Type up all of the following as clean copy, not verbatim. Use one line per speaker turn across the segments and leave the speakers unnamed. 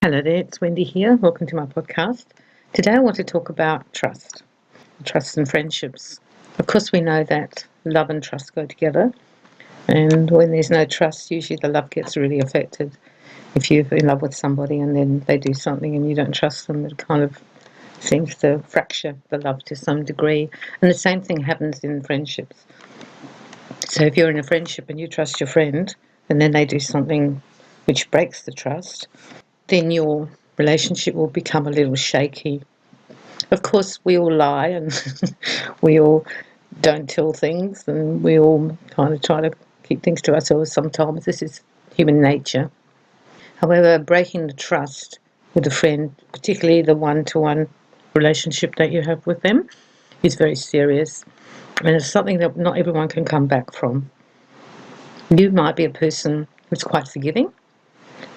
Hello there, it's Wendy here. Welcome to my podcast. Today I want to talk about trust and friendships. Of course, we know that love and trust go together, and when there's no trust, usually the love gets really affected. If you're in love with somebody and then they do something and you don't trust them, it kind of seems to fracture the love to some degree. And the same thing happens in friendships. So if you're in a friendship and you trust your friend and then they do something which breaks the trust, then your relationship will become a little shaky. Of course, we all lie and we all don't tell things and we all kind of try to keep things to ourselves sometimes. This is human nature. However, breaking the trust with a friend, particularly the one-to-one relationship that you have with them, is very serious. And it's something that not everyone can come back from. You might be a person who's quite forgiving,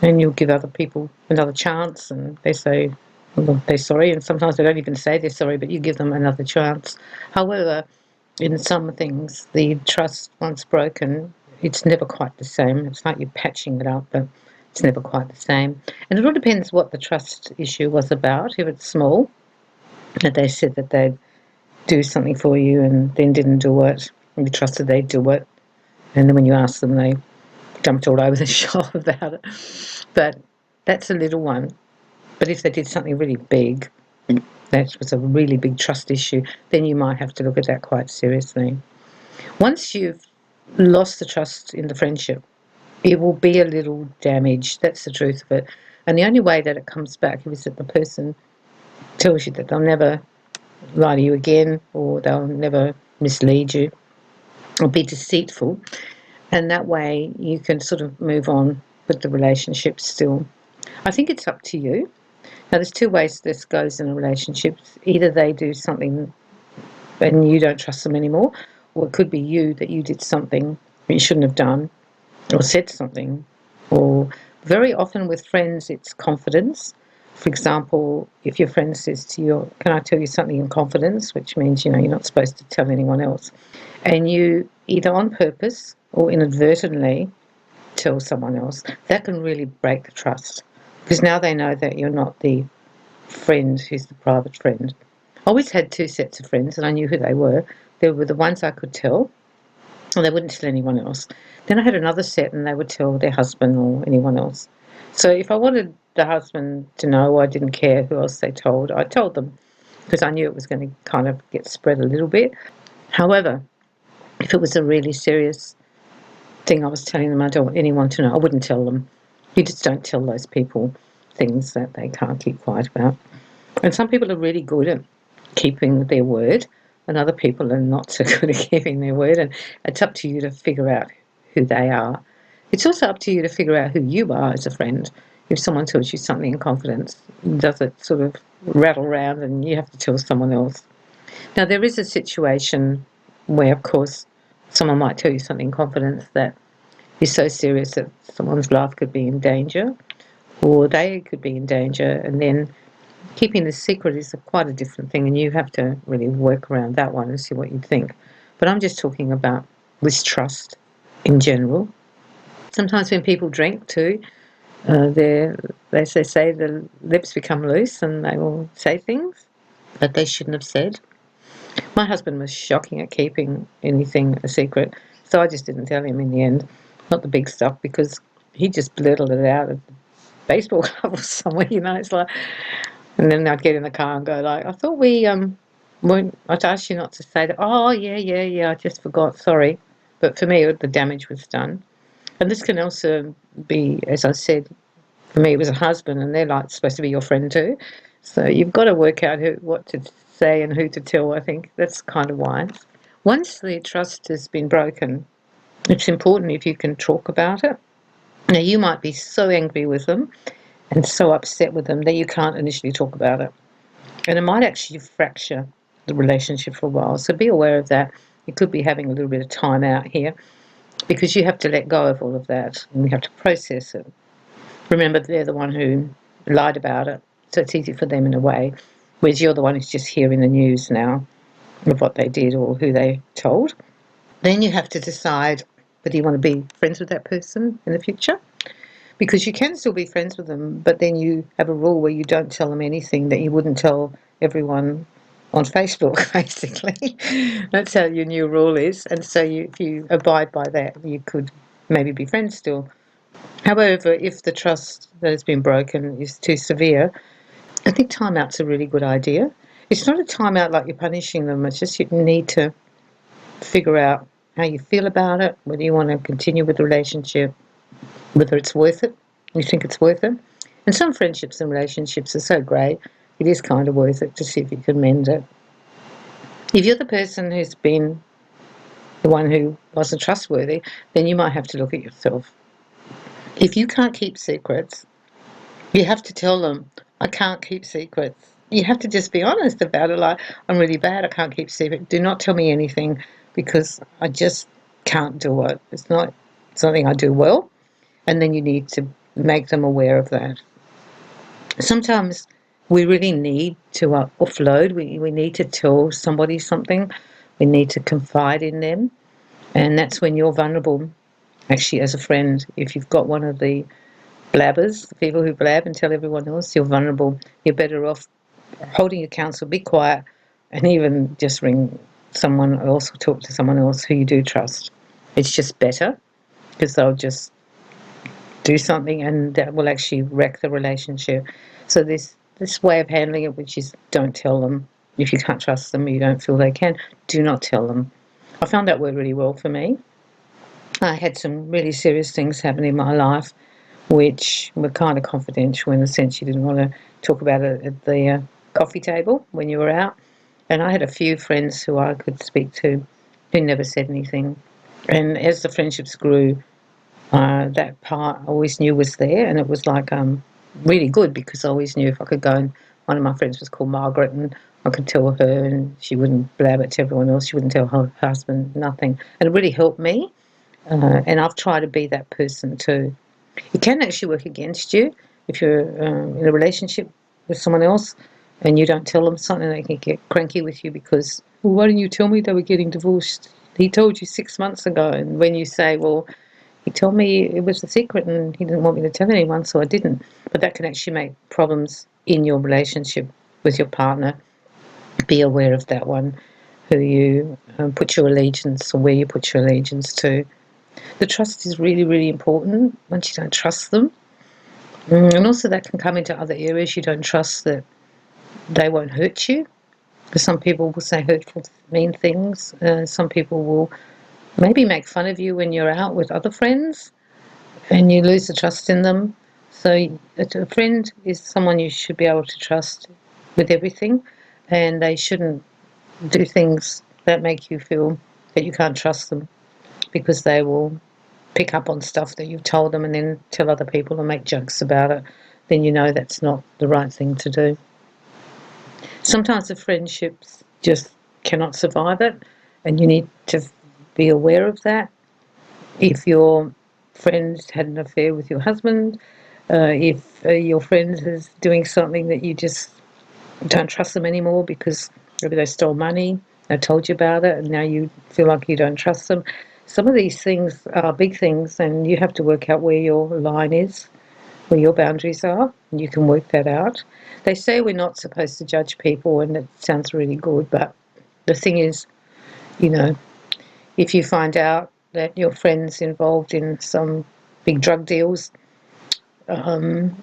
and you'll give other people another chance, and they say, well, they're sorry, and sometimes they don't even say they're sorry, but you give them another chance. However, in some things, the trust, once broken, it's never quite the same. It's like you're patching it up, but it's never quite the same. And it all depends what the trust issue was about. If it's small, that they said that they'd do something for you and then didn't do it, and you trusted they'd do it, and then when you asked them, they jumped all over the shop about it. But that's a little one. But if they did something really big, that was a really big trust issue, then you might have to look at that quite seriously. Once you've lost the trust in the friendship, it will be a little damaged. That's the truth of it. And the only way that it comes back is that the person tells you that they'll never lie to you again, or they'll never mislead you or be deceitful. And that way you can sort of move on with the relationship still. I think it's up to you. Now, there's two ways this goes in a relationship. Either they do something and you don't trust them anymore, or it could be you that you did something that you shouldn't have done, or said something. Or very often with friends, it's confidence. For example, if your friend says to you, can I tell you something in confidence, which means, you're not supposed to tell anyone else, and you either on purpose or inadvertently tell someone else, that can really break the trust, because now they know that you're not the friend who's the private friend. I always had two sets of friends and I knew who they were. There were the ones I could tell, and they wouldn't tell anyone else. Then I had another set and they would tell their husband or anyone else. So if I wanted the husband to know, I didn't care who else they told, I told them, because I knew it was going to kind of get spread a little bit. However, if it was a really serious thing I was telling them, I don't want anyone to know, I wouldn't tell them. You just don't tell those people things that they can't keep quiet about. And some people are really good at keeping their word, and other people are not so good at keeping their word, and it's up to you to figure out who they are. It's also up to you to figure out who you are as a friend. If someone tells you something in confidence, does it sort of rattle around and you have to tell someone else? Now, there is a situation where, of course, someone might tell you something in confidence that is so serious that someone's life could be in danger, or they could be in danger, and then keeping the secret is quite a different thing, and you have to really work around that one and see what you think. But I'm just talking about mistrust in general. Sometimes when people drink too, they say the lips become loose and they will say things that they shouldn't have said. My husband was shocking at keeping anything a secret, so I just didn't tell him in the end. Not the big stuff, because he just blurted it out at the baseball club or somewhere, it's like. And then I'd get in the car and go like, I thought we weren't, I'd asked you not to say that. Oh, yeah, I just forgot, sorry. But for me, the damage was done. And this can also be, as I said, for me it was a husband, and they're like supposed to be your friend too. So you've got to work out what to say and who to tell. I think that's kind of wise. Once the trust has been broken, it's important if you can talk about it. Now, you might be so angry with them and so upset with them that you can't initially talk about it. And it might actually fracture the relationship for a while. So be aware of that. You could be having a little bit of time out here, because you have to let go of all of that and you have to process it. Remember, they're the one who lied about it, so it's easy for them in a way, whereas you're the one who's just hearing the news now of what they did or who they told. Then you have to decide whether you want to be friends with that person in the future, because you can still be friends with them, but then you have a rule where you don't tell them anything that you wouldn't tell everyone on Facebook, basically. That's how your new rule is. And so if you abide by that, you could maybe be friends still. However, if the trust that has been broken is too severe, I think timeout's a really good idea. It's not a timeout like you're punishing them, it's just you need to figure out how you feel about it, whether you want to continue with the relationship, whether it's worth it, you think it's worth it. And some friendships and relationships are so great, it is kind of worth it to see if you can mend it. If you're the person who's been the one who wasn't trustworthy, then you might have to look at yourself. If you can't keep secrets, you have to tell them, I can't keep secrets. You have to just be honest about it, like, I'm really bad, I can't keep secrets. Do not tell me anything because I just can't do it. It's not something I do well. And then you need to make them aware of that. Sometimes we really need to offload. We need to tell somebody something. We need to confide in them. And that's when you're vulnerable, actually, as a friend. If you've got one of the blabbers, the people who blab and tell everyone else, you're vulnerable. You're better off holding your counsel, be quiet, and even just ring someone else or talk to someone else who you do trust. It's just better because they'll just do something and that will actually wreck the relationship. So this way of handling it, which is don't tell them. If you can't trust them, you don't feel they can, do not tell them. I found that worked really well for me. I had some really serious things happen in my life which were kind of confidential in the sense you didn't want to talk about it at the coffee table when you were out. And I had a few friends who I could speak to who never said anything. And as the friendships grew, that part I always knew was there, and it was like really good because I always knew if I could go and one of my friends was called Margaret, and I could tell her, and she wouldn't blab it to everyone else. She wouldn't tell her husband nothing, and it really helped me. And I've tried to be that person too. It can actually work against you if you're in a relationship with someone else and you don't tell them something. They can get cranky with you because, well, why didn't you tell me they were getting divorced? He told you 6 months ago, and when you say, well, he told me it was a secret and he didn't want me to tell anyone, so I didn't. But that can actually make problems in your relationship with your partner. Be aware of that one, who you put your allegiance or where you put your allegiance to. The trust is really, really important once you don't trust them. And also that can come into other areas. You don't trust that they won't hurt you. Because some people will say hurtful, mean things. Some people will maybe make fun of you when you're out with other friends and you lose the trust in them. So a friend is someone you should be able to trust with everything, and they shouldn't do things that make you feel that you can't trust them because they will pick up on stuff that you've told them and then tell other people and make jokes about it. Then you know that's not the right thing to do. Sometimes the friendships just cannot survive it, and you need to be aware of that. If your friend had an affair with your husband, if your friend is doing something that you just don't trust them anymore because maybe they stole money, they told you about it, and now you feel like you don't trust them. Some of these things are big things, and you have to work out where your line is, where your boundaries are, and you can work that out. They say we're not supposed to judge people, and it sounds really good, but the thing is, you know, if you find out that your friend's involved in some big drug deals and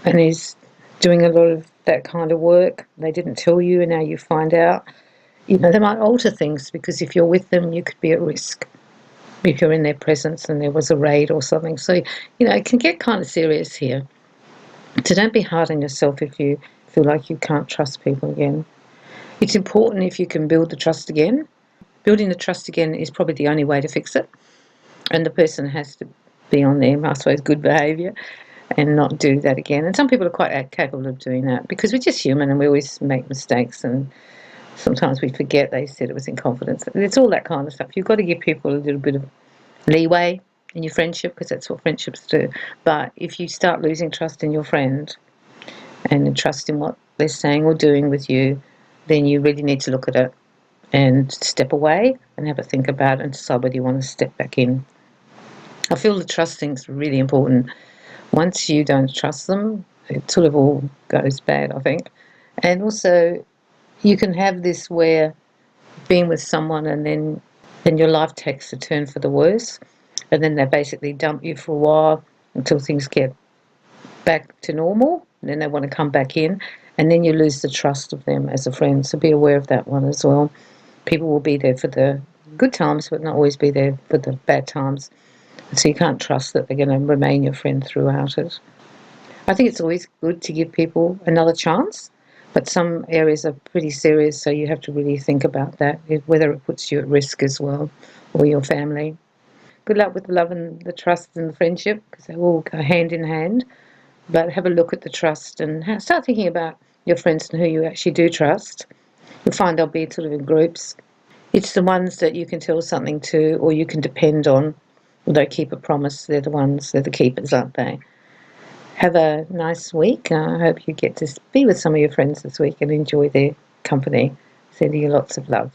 is doing a lot of that kind of work, they didn't tell you, and now you find out, you know, they might alter things because if you're with them, you could be at risk if you're in their presence and there was a raid or something. So, you know, it can get kind of serious here. So don't be hard on yourself if you feel like you can't trust people again. It's important if you can build the trust again. Building the trust again is probably the only way to fix it. And the person has to be on their, I suppose, good behaviour and not do that again. And some people are quite capable of doing that because we're just human and we always make mistakes, and sometimes we forget they said it was in confidence. It's all that kind of stuff. You've got to give people a little bit of leeway in your friendship because that's what friendships do. But if you start losing trust in your friend and trust in what they're saying or doing with you, then you really need to look at it and step away and have a think about it and decide whether you want to step back in. I feel the trust thing's really important. Once you don't trust them, it sort of all goes bad, I think. And also, you can have this where being with someone and then your life takes a turn for the worse, and then they basically dump you for a while until things get back to normal, and then they want to come back in, and then you lose the trust of them as a friend. So be aware of that one as well. People will be there for the good times, but not always be there for the bad times. So you can't trust that they're going to remain your friend throughout it. I think it's always good to give people another chance, but some areas are pretty serious, so you have to really think about that, whether it puts you at risk as well, or your family. Good luck with the love and the trust and the friendship, because they all go hand in hand. But have a look at the trust and start thinking about your friends and who you actually do trust. You'll find they'll be sort of in groups. It's the ones that you can tell something to or you can depend on, or they keep a promise. They're the keepers, aren't they? Have a nice week. I hope you get to be with some of your friends this week and enjoy their company. Sending you lots of love.